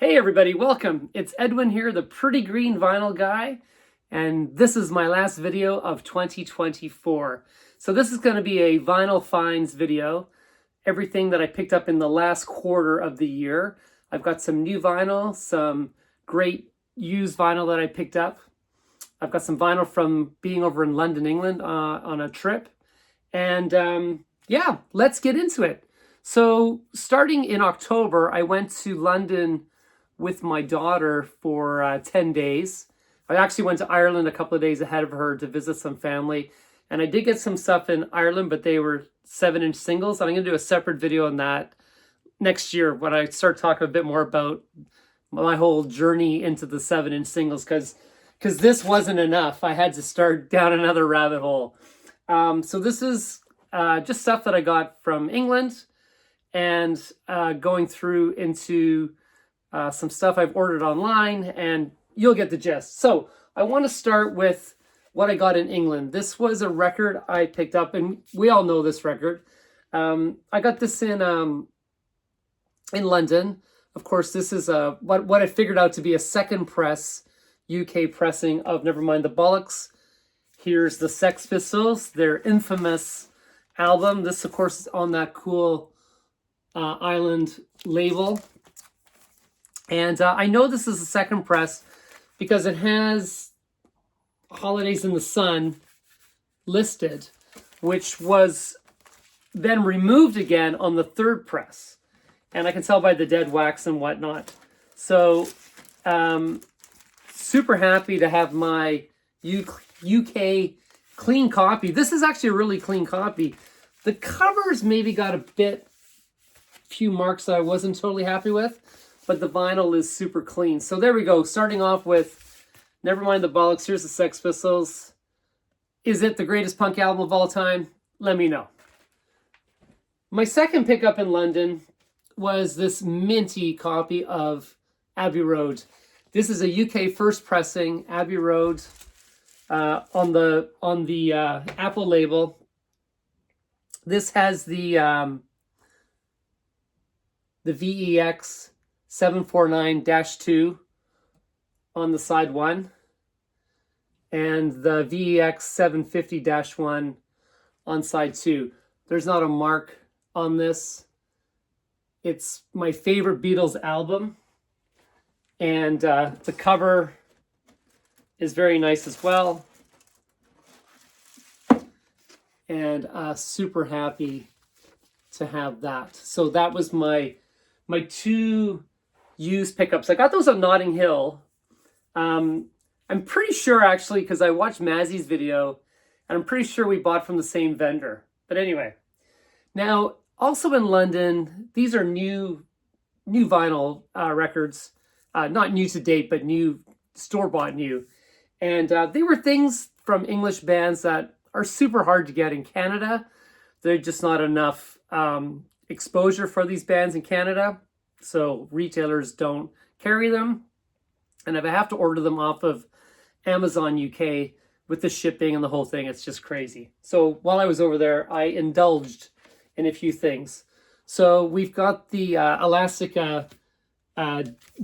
Hey everybody, welcome. It's Edwin here, the pretty green vinyl guy, and this is my last video of 2024. So this is going to be a vinyl finds video, everything that I picked up in the last quarter of the year. I've got some new vinyl, some great used vinyl that I picked up. I've got some vinyl from being over in London, England on a trip. And yeah, let's get into it. So starting in October, I went to London with my daughter for 10 days. I actually went to Ireland a couple of days ahead of her to visit some family. And I did get some stuff in Ireland, but they were 7-inch singles. And I'm going to do a separate video on that next year when I start talking a bit more about my whole journey into the 7-inch singles, because this wasn't enough. I had to start down another rabbit hole. So this is just stuff that I got from England and going through into some stuff I've ordered online, and you'll get the gist. So I want to start with what I got in England. This was a record I picked up, and we all know this record. I got this in London. Of course, this is what I figured out to be a second press UK pressing of Nevermind the Bollocks. Here's the Sex Pistols, their infamous album. This, of course, is on that cool Island label. And I know this is a second press because it has Holidays in the Sun listed, which was then removed again on the third press. And I can tell by the dead wax and whatnot. So super happy to have my UK clean copy. This is actually a really clean copy. The covers maybe got a few marks that I wasn't totally happy with, but the vinyl is super clean. So there we go. Starting off with Nevermind the Bollocks. Here's the Sex Pistols. Is it the greatest punk album of all time? Let me know. My second pickup in London was this minty copy of ABY Road. This is a UK first pressing, ABY Road, on the Apple label. This has the VEX 749-2 on the side one, and the VEX 750-1 on side two. There's not a mark on this. It's my favorite Beatles album, and the cover is very nice as well. And super happy to have that. So that was my two used pickups. I got those on Notting Hill. I'm pretty sure, actually, because I watched Mazzy's video, and I'm pretty sure we bought from the same vendor. But anyway, now also in London, these are new vinyl records, not new to date, but new store-bought new, and they were things from English bands that are super hard to get in Canada. There's just not enough exposure for these bands in Canada, so retailers don't carry them. And if I have to order them off of Amazon UK with the shipping and the whole thing, it's just crazy. So while I was over there, I indulged in a few things. So we've got the Elastica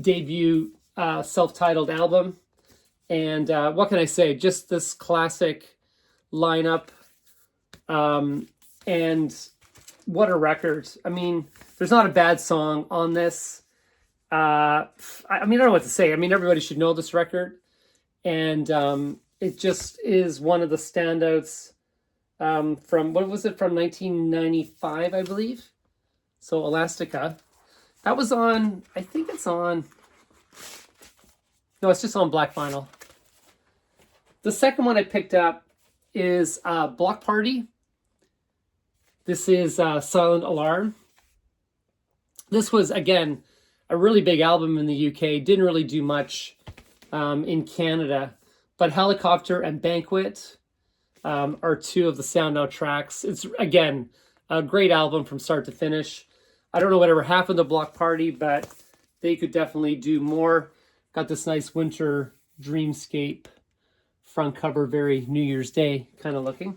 debut self-titled album. And what can I say? Just this classic lineup. And what a record. I mean, there's not a bad song on this. I don't know what to say. I mean, everybody should know this record. And it just is one of the standouts from, what was it, from 1995, I believe? So Elastica. That was on, I think it's on, no, it's just on black vinyl. The second one I picked up is Block Party. This is Silent Alarm. This was, again, a really big album in the UK. Didn't really do much in Canada. But Helicopter and Banquet are two of the Sound Now tracks. It's, again, a great album from start to finish. I don't know whatever happened to Block Party, but they could definitely do more. Got this nice winter dreamscape front cover, very New Year's Day kind of looking.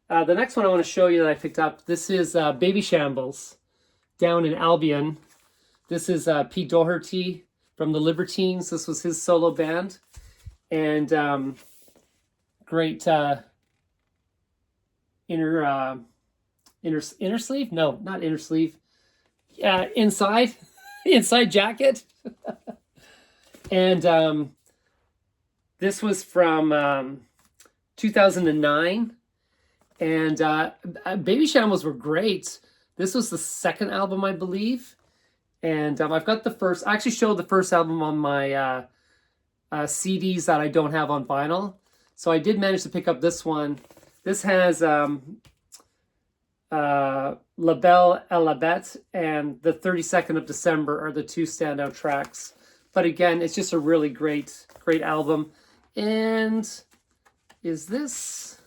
The next one I want to show you that I picked up, this is Babyshambles down in Albion. This is Pete Doherty from the Libertines. This was his solo band. And great inner sleeve? No, not inner sleeve. Inside jacket. And this was from 2009. And Babyshambles were great. This was the second album, I believe. And I've got the first. I actually showed the first album on my CDs that I don't have on vinyl. So I did manage to pick up this one. This has La Belle et la Bête and the 32nd of December are the two standout tracks. But again, it's just a really great album. And is this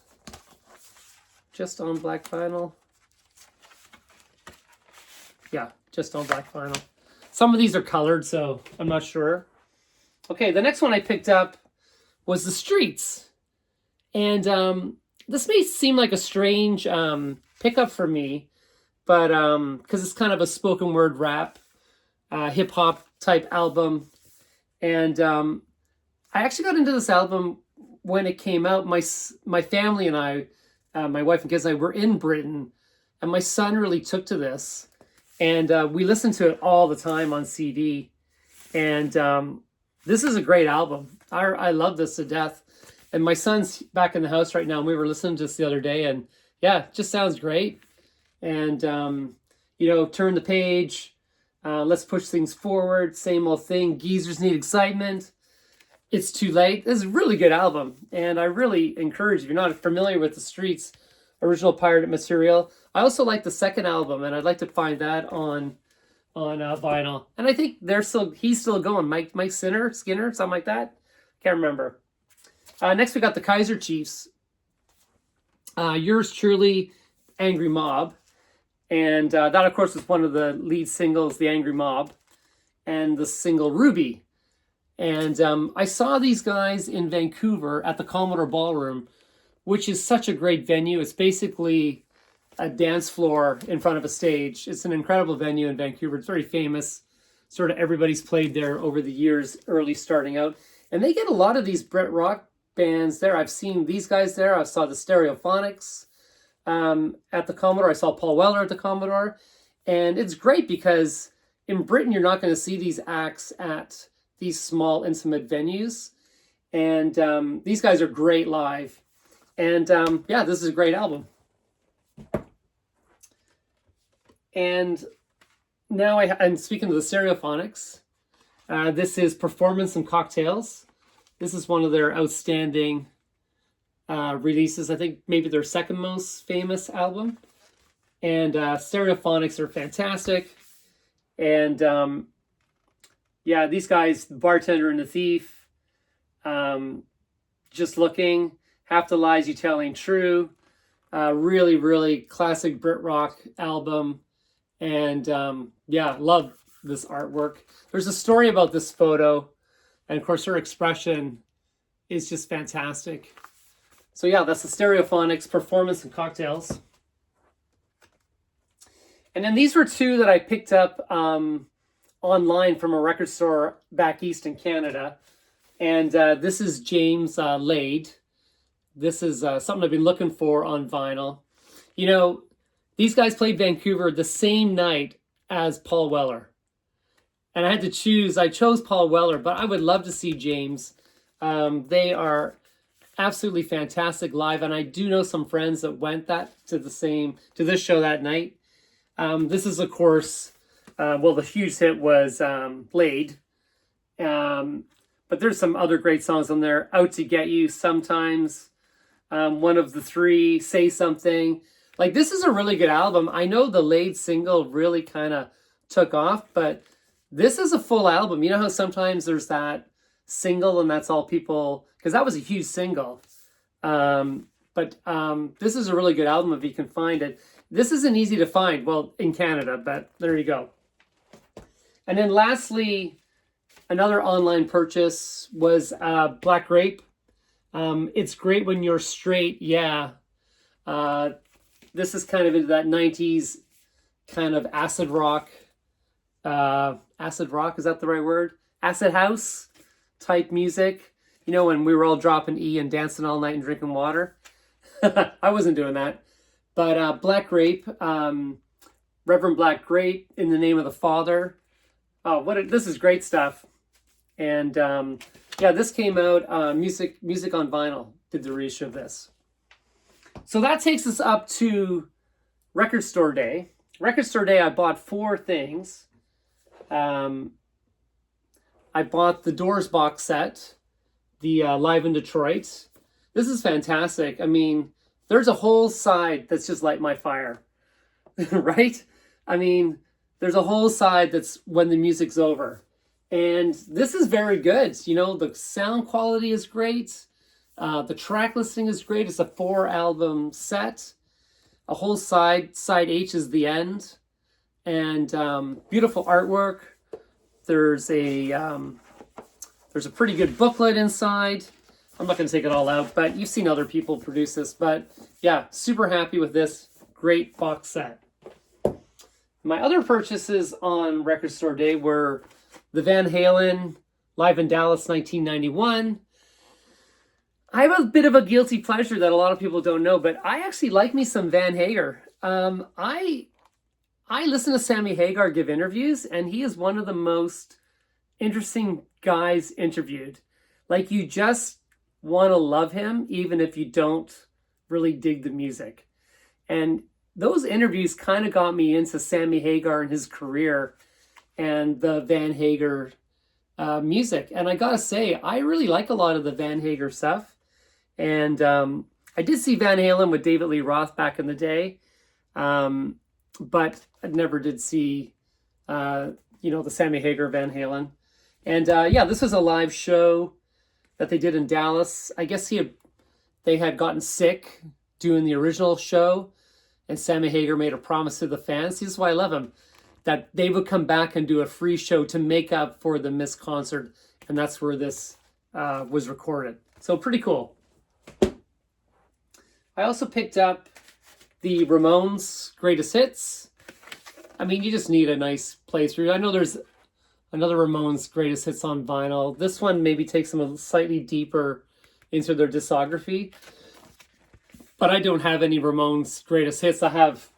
just on black vinyl? Yeah, just on black vinyl. Some of these are colored, so I'm not sure. Okay, the next one I picked up was The Streets. And this may seem like a strange pickup for me, but because it's kind of a spoken word rap, hip hop type album. And I actually got into this album when it came out. My family and I, my wife and kids and I, were in Britain, and my son really took to this. And we listened to it all the time on CD. And this is a great album. I love this to death. And my son's back in the house right now, and we were listening to this the other day, and yeah, it just sounds great. And, you know, turn the page, let's push things forward, same old thing, geezers need excitement, it's too late. This is a really good album, and I really encourage, if you're not familiar with The Streets' original pirated material, I also like the second album, and I'd like to find that on vinyl. And I think he's still going. Mike Skinner, something like that. Can't remember. Next we got the Kaiser Chiefs. Yours truly, Angry Mob. And that, of course, was one of the lead singles, The Angry Mob, and the single Ruby. And I saw these guys in Vancouver at the Commodore Ballroom, which is such a great venue. It's basically a dance floor in front of a stage. It's an incredible venue in Vancouver. It's very famous. Sort of everybody's played there over the years, early starting out. And they get a lot of these Brit rock bands there. I've seen these guys there. I saw the Stereophonics at the Commodore. I saw Paul Weller at the Commodore. And it's great because in Britain, you're not going to see these acts at these small, intimate venues. And these guys are great live. And yeah, this is a great album. And now I'm speaking to the Stereophonics. This is Performance and Cocktails. This is one of their outstanding releases. I think maybe their second most famous album. And Stereophonics are fantastic. And yeah, these guys, The Bartender and the Thief, Just Looking, Half the Lies You Tell Ain't True. Really, really classic Brit rock album. And yeah, love this artwork. There's a story about this photo. And of course, her expression is just fantastic. So yeah, that's the Stereophonics, Performance and Cocktails. And then these were two that I picked up online from a record store back east in Canada. And this is James Lade. This is something I've been looking for on vinyl. You know, these guys played Vancouver the same night as Paul Weller. And I had to choose. I chose Paul Weller, but I would love to see James. They are absolutely fantastic live. And I do know some friends that went to this show that night. This is, of course, well, the huge hit was Blade. But there's some other great songs on there. Out to Get You, Sometimes. One of the Three, Say Something. Like, this is a really good album. I know the Lade single really kind of took off, but this is a full album. You know how sometimes there's that single and that's all people, because that was a huge single. But this is a really good album if you can find it. This isn't easy to find, well, in Canada, but there you go. And then lastly, another online purchase was Black Grape. It's Great When You're Straight, yeah. This is kind of into that 90s kind of acid rock acid rock, is that the right word? Acid house type music. You know, when we were all dropping E and dancing all night and drinking water. I wasn't doing that. But Black Grape, Reverend Black Grape, In the Name of the Father. Oh, this is great stuff. And yeah, this came out, Music on Vinyl did the reissue of this. So that takes us up to Record Store Day. Record Store Day, I bought 4 things. I bought the Doors box set, the Live in Detroit. This is fantastic. I mean, there's a whole side that's just Light My Fire, right? I mean, there's a whole side that's When the Music's Over. And this is very good. You know, the sound quality is great. The track listing is great. It's a 4-album set. A whole side H is the end. And beautiful artwork. There's a pretty good booklet inside. I'm not going to take it all out, but you've seen other people produce this. But yeah, super happy with this great box set. My other purchases on Record Store Day were the Van Halen Live in Dallas 1991. I have a bit of a guilty pleasure that a lot of people don't know, but I actually like me some Van Hagar. I listen to Sammy Hagar give interviews, and he is one of the most interesting guys interviewed. Like, you just want to love him, even if you don't really dig the music. And those interviews kind of got me into Sammy Hagar and his career and the Van Hagar music. And I gotta say, I really like a lot of the Van Hagar stuff. And I did see Van Halen with David Lee Roth back in the day, but I never did see, the Sammy Hagar Van Halen. And yeah, this was a live show that they did in Dallas. I guess they had gotten sick doing the original show, and Sammy Hagar made a promise to the fans. This is why I love him, that they would come back and do a free show to make up for the missed concert, and that's where this was recorded. So pretty cool. I also picked up the Ramones Greatest Hits. I mean, you just need a nice playthrough. I know there's another Ramones Greatest Hits on vinyl. This one maybe takes them a slightly deeper into their discography. But I don't have any Ramones Greatest Hits. I have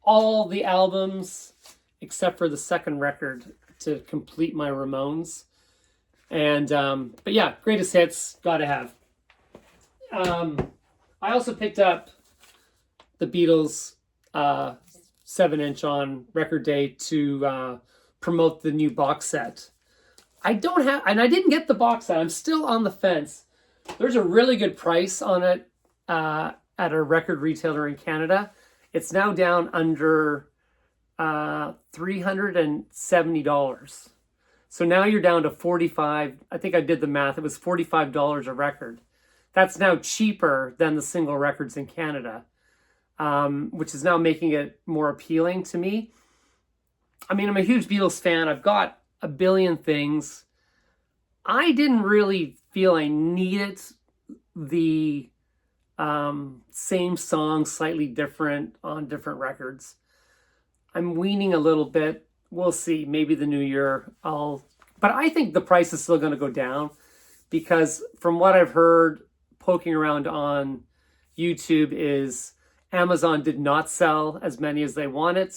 all the albums except for the second record to complete my Ramones. And, but yeah, Greatest Hits, gotta have. I also picked up the Beatles 7-inch on Record Day to promote the new box set. I didn't get the box set. I'm still on the fence. There's a really good price on it at a record retailer in Canada. It's now down under $370. So now you're down to $45. I think I did the math. It was $45 a record. That's now cheaper than the single records in Canada, which is now making it more appealing to me. I mean, I'm a huge Beatles fan. I've got a billion things. I didn't really feel I needed the same song, slightly different on different records. I'm weaning a little bit. We'll see. Maybe the new year but I think the price is still going to go down, because from what I've heard poking around on YouTube is Amazon did not sell as many as they wanted.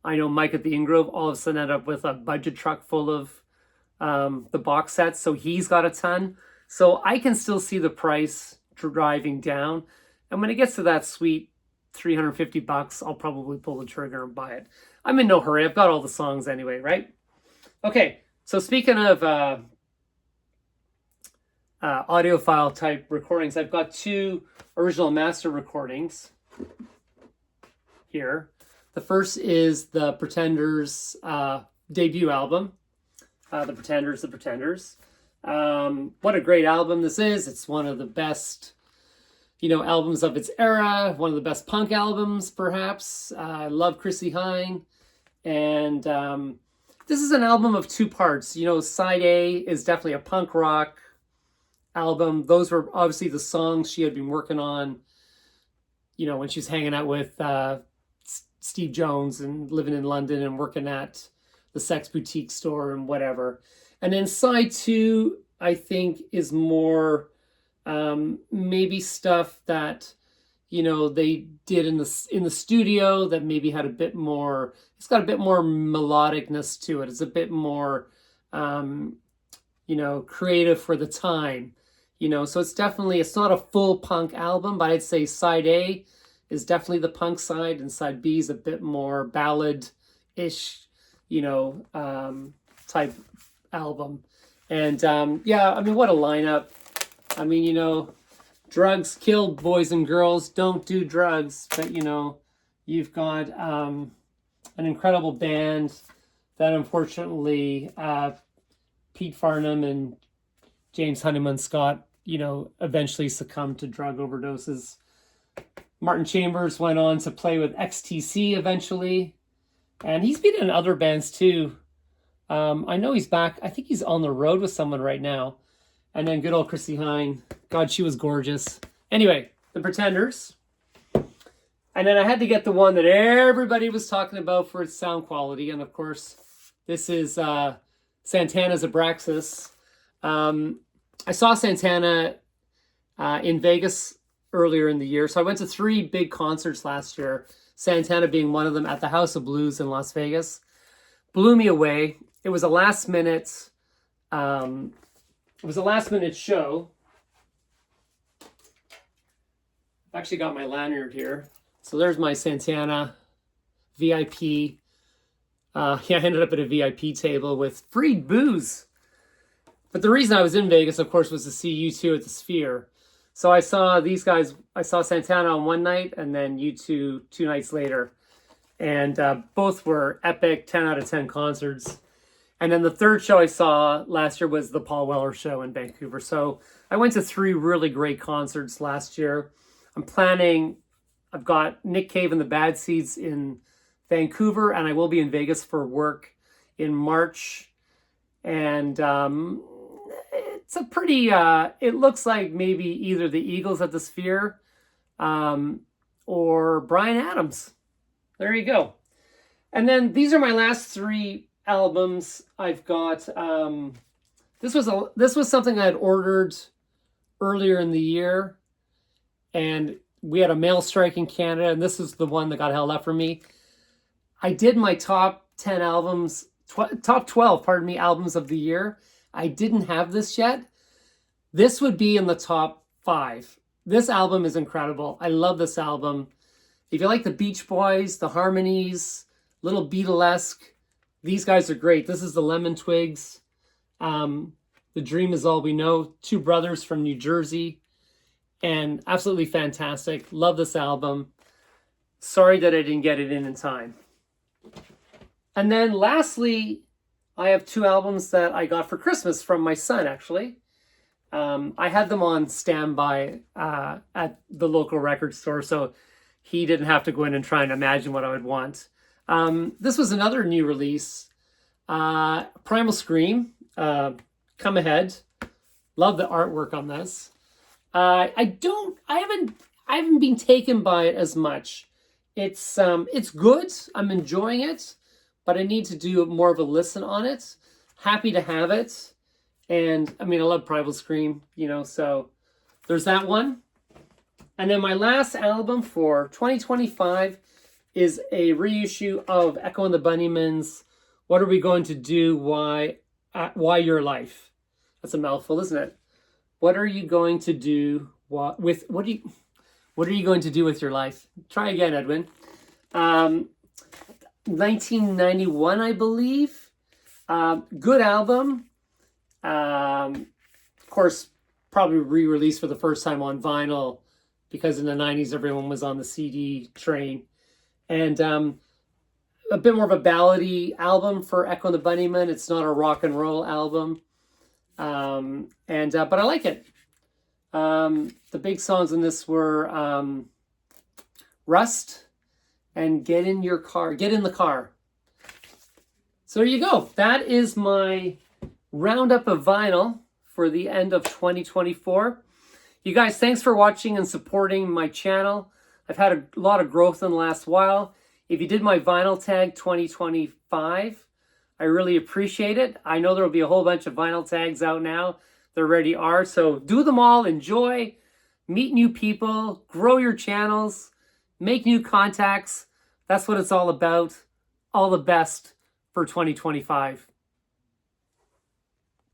I know Mike at the Ingrove all of a sudden ended up with a budget truck full of the box sets, so he's got a ton. So I can still see the price driving down. And when it gets to that sweet $350, I'll probably pull the trigger and buy it. I'm in no hurry. I've got all the songs anyway, right? Okay, so speaking of audiophile type recordings, I've got 2 original master recordings here. The first is the Pretenders debut album, The Pretenders. What a great album this is. It's one of the best, albums of its era. One of the best punk albums, perhaps. I love Chrissie Hynde. And this is an album of 2 parts. Side A is definitely a punk rock album. Those were obviously the songs she had been working on, when she was hanging out with Steve Jones and living in London and working at the Sex Boutique store and whatever. And then side 2, I think, is more maybe stuff that, you know, they did in the studio that maybe had a bit more, it's got a bit more melodicness to it. It's a bit more, you know, creative for the time, you know. So it's definitely, it's not a full punk album, but I'd say side A is definitely the punk side, and side B is a bit more ballad-ish, you know, type album. And yeah, I mean, what a lineup. I mean, you know, drugs kill boys and girls, don't do drugs. But, you know, you've got an incredible band that unfortunately Pete Farnham and James Honeyman Scott, you know, eventually succumbed to drug overdoses. Martin Chambers went on to play with XTC eventually. And he's been in other bands too. I know he's back. I think he's on the road with someone right now. And then good old Chrissie Hynde. God, she was gorgeous. Anyway, the Pretenders. And then I had to get the one that everybody was talking about for its sound quality. And of course, this is Santana's Abraxas. I saw Santana in Vegas earlier in the year. So I went to 3 big concerts last year, Santana being one of them, at the House of Blues in Las Vegas. Blew me away. It was a last minute show. I've actually got my lanyard here. So there's my Santana VIP. Yeah, I ended up at a VIP table with free booze. But the reason I was in Vegas, of course, was to see U2 at the Sphere. So I saw these guys, I saw Santana on one night and then U2 2 nights later. And both were epic 10 out of 10 concerts. And then the third show I saw last year was the Paul Weller show in Vancouver. So I went to 3 really great concerts last year. I'm planning, I've got Nick Cave and the Bad Seeds in Vancouver, and I will be in Vegas for work in March. And it's a pretty, it looks like maybe either the Eagles at the Sphere or Bryan Adams. There you go. And then these are my last 3 albums. I've got, this was something I had ordered earlier in the year, and we had a mail strike in Canada, and this is the one that got held up for me. I did my top 10 albums, top 12, pardon me, albums of the year. I didn't have this yet. This would be in the top 5. This album is incredible. I love this album. If you like the Beach Boys, the harmonies, little Beatlesque, these guys are great. This is the Lemon Twigs. The Dream Is All We Know. 2 brothers from New Jersey. And absolutely fantastic. Love this album. Sorry that I didn't get it in time. And then lastly, I have 2 albums that I got for Christmas from my son, actually. I had them on standby at the local record store, so he didn't have to go in and try and imagine what I would want. This was another new release. Primal Scream, Come Ahead. Love the artwork on this. I haven't been taken by it as much. It's good. I'm enjoying it, but I need to do more of a listen on it. Happy to have it. And I mean, I love Primal Scream, you know, so there's that one. And then my last album for 2025 is a reissue of Echo and the Bunnymen's What Are We Going to Do? Why Your Life? That's a mouthful, isn't it? What are you going to do what are you going to do with your life? Try again, Edwin. 1991, I believe. Good album. Of course, probably re-released for the first time on vinyl because in the 90s everyone was on the CD train. And a bit more of a ballady album for Echo and the Bunnymen. It's not a rock and roll album. But I like it. The big songs in this were Rust and Get in the Car. So there you go. That is my roundup of vinyl for the end of 2024. You guys, thanks for watching and supporting my channel. I've had a lot of growth in the last while. If you did my vinyl tag 2025, I really appreciate it. I know there will be a whole bunch of vinyl tags out now. There already are. So do them all, enjoy, meet new people, grow your channels, make new contacts. That's what it's all about. All the best for 2025.